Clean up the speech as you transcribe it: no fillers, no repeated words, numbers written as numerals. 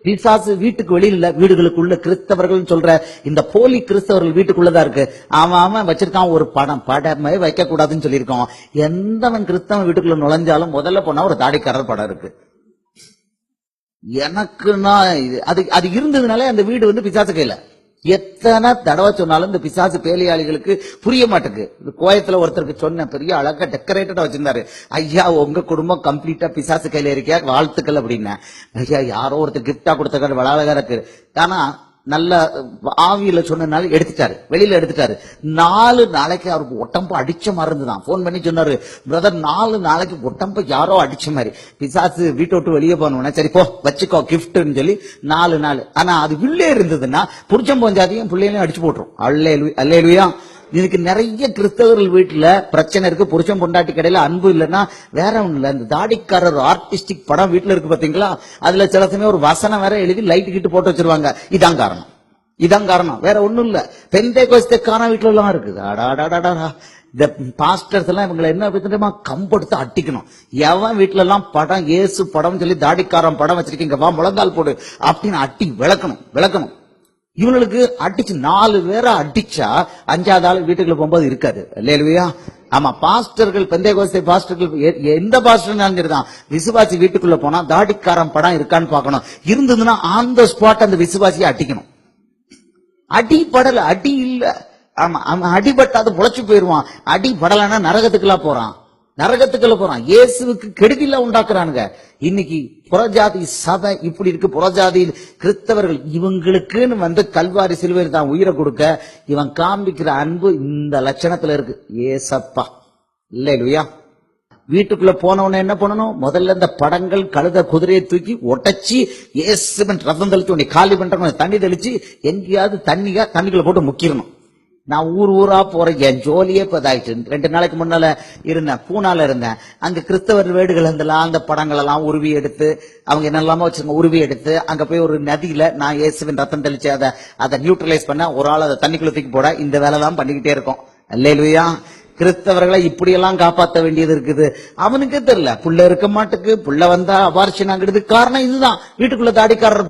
பிசாசு வீட்டுக்கு வெளியில இல்ல, வீடுகளுக்குள்ள கிறிஸ்தவர்கள் சொல்ற இந்த போலி கிறிஸ்தவர்கள் வீட்டுக்குள்ளதான் இருக்கு. அவன் வச்சிருக்கான் ஒரு படமே வைக்க கூடாதுன்னு சொல்லியிருக்கோம். எந்தவன் கிறிஸ்தவன் வீட்டுக்குள்ள நுழைஞ்சாலும் முதல்ல போனா ஒரு தாடிக்காரர் படம் இருக்கு. எனக்குன்னா அது இருந்ததுனால அந்த வீடு பிசாசு கையில. எத்தனை தடவை சொன்னாலும் இந்த பிசாசு பேலியாளிகளுக்கு புரிய மாட்டேங்குது. கோயத்துல ஒருத்தருக்கு சொன்ன, பெரிய அழகா டெக்கரேட்டடா வச்சிருந்தாரு, ஐயா உங்க குடும்பம் கம்ப்ளீட்டா பிசாசு கையில இருக்கியா, வாழ்த்துக்கள் அப்படின்னு. ஐயா யாரோ ஒருத்தர் கிஃப்டா கொடுத்த அழகா இருக்கு. ஆனா நல்ல ஆவியில சொன்னனால எடுத்துட்டாரு, வெளியில எடுத்துட்டாரு. 4 நாளைக்கு அவருக்கு ஒட்டம்பு அடிச்ச மாதிரி இருந்துதான். போன் பண்ணி சொன்னாரு, பிரதர் 4 நாளைக்கு ஒட்டம்பு யாரோ அடிச்ச மாதிரி, பிசாசு வீட்டை விட்டு வெளியே போனோம்னா சரி போ வச்சுக்கோ கிஃப்ட்னு சொல்லி 4 நாள். ஆனா அது உள்ளே இருந்ததுன்னா புருஷன் பொஞ்சாதையும் பிள்ளைகளையும் அடிச்சு போட்டுரும். அல்லேலுயா. இதுக்கு நிறைய கிறிஸ்தவர்கள் வீட்டுல பிரச்சனை இருக்கு. புருஷன் பொண்டாட்டி கடையில அன்பு இல்லைன்னா வேற ஒண்ணு இல்ல. இந்த தாடிக்காரர் ஆர்டிஸ்டிக் படம் வீட்டுல இருக்கு பாத்தீங்களா, அதுல சில சமயம் ஒரு வசனம் வேற எழுதி லைட் கிட்டு போட்டு வச்சிருவாங்க. இதான் காரணம், வேற ஒண்ணும் இல்ல. பெந்தேகோஸ்தேக்கான வீட்டுல எல்லாம் இருக்குது. இந்த பாஸ்டர்ஸ் எல்லாம் இவங்களை என்ன தெரியுமா, கம்பெடுத்து அட்டிக்கணும். எவன் வீட்டுல எல்லாம் படம் இயேசு படம் சொல்லி தாடிக்காரன் படம் வச்சிருக்கீங்க வா முழங்கால் போடு அப்படின்னு அட்டி விளக்கணும். இவங்களுக்கு அடிச்சு 4 பேரை அடிச்சா 5வது ஆள் வீட்டுக்குள்ள போகும்போது இருக்காது. இல்லையா? ஆமா, பாஸ்டர்கள் பெந்தேகோஸ்தே பாஸ்டர்கள் எந்த பாஸ்டர் சரிதான், விசுவாசி வீட்டுக்குள்ள போனா தாடிக்காரன் படம் இருக்கான்னு பாக்கணும். இருந்ததுன்னா ஆன் த ஸ்பாட் அந்த விசுவாசியை அடிக்கணும். அடிபடல, அடி இல்ல. ஆமா, அவன் அடிபட்டாது முளைச்சு போயிருவான். அடிபடலன்னா நரகத்துக்குள்ள போறான். இயேசுவுக்கு கெடுதில உண்டாக்குறானுங்க. இன்னைக்கு புறஜாதி சபை இப்படி இருக்கு. புறஜாதி கிறிஸ்தவர்கள் இவங்களுக்குன்னு கல்வாரி சிலுவையில் தான் உயிரை கொடுக்க இவன் காண்பிக்கிற அன்பு இந்த லட்சணத்துல இருக்கு. ஏசப்பா இல்லையா? வீட்டுக்குள்ள போனவன என்ன பண்ணணும், முதல்ல இந்த படங்கள் கழுத குதிரையை தூக்கி ஒட்டச்சி இயேசுவின் ரத்தம் தெளிச்சு உன்னை காலி பண்றவங்க தண்ணி தெளிச்சு எங்கேயாவது தண்ணிக்குள்ள போட்டு முக்கிடணும். நான் ஊரா போறேன், என் ஜோலியே இதாயிட்டு. 2 நாளைக்கு முன்னால இருந்தேன், பூனால இருந்தேன். அங்க கிறிஸ்தவர் வீடுகள் இருந்தெல்லாம் அந்த படங்கள் எல்லாம் உருவி எடுத்து அவங்க என்னெல்லாமோ வச்சிருக்க உருவி எடுத்து அங்க போய் ஒரு நதியில நான் இயேசுவின் ரத்தம் தெளிச்சு அதை நியூட்ரலைஸ் பண்ண ஒரு ஆள் அதை தண்ணிக்குள்ள தூக்கி போட இந்த வேலை தான் பண்ணிக்கிட்டே இருக்கோம். அல்லேலூயா. கிறிஸ்தவர்களை இப்படியெல்லாம் காப்பாற்ற வேண்டியது இருக்குது. அவனுக்கே தெரியல, புள்ள இருக்க மாட்டுக்கு, புள்ள வந்தா அபார்ஷன் ஆகிடுது. காரணம் இதுதான், வீட்டுக்குள்ள தாடிக்காரர்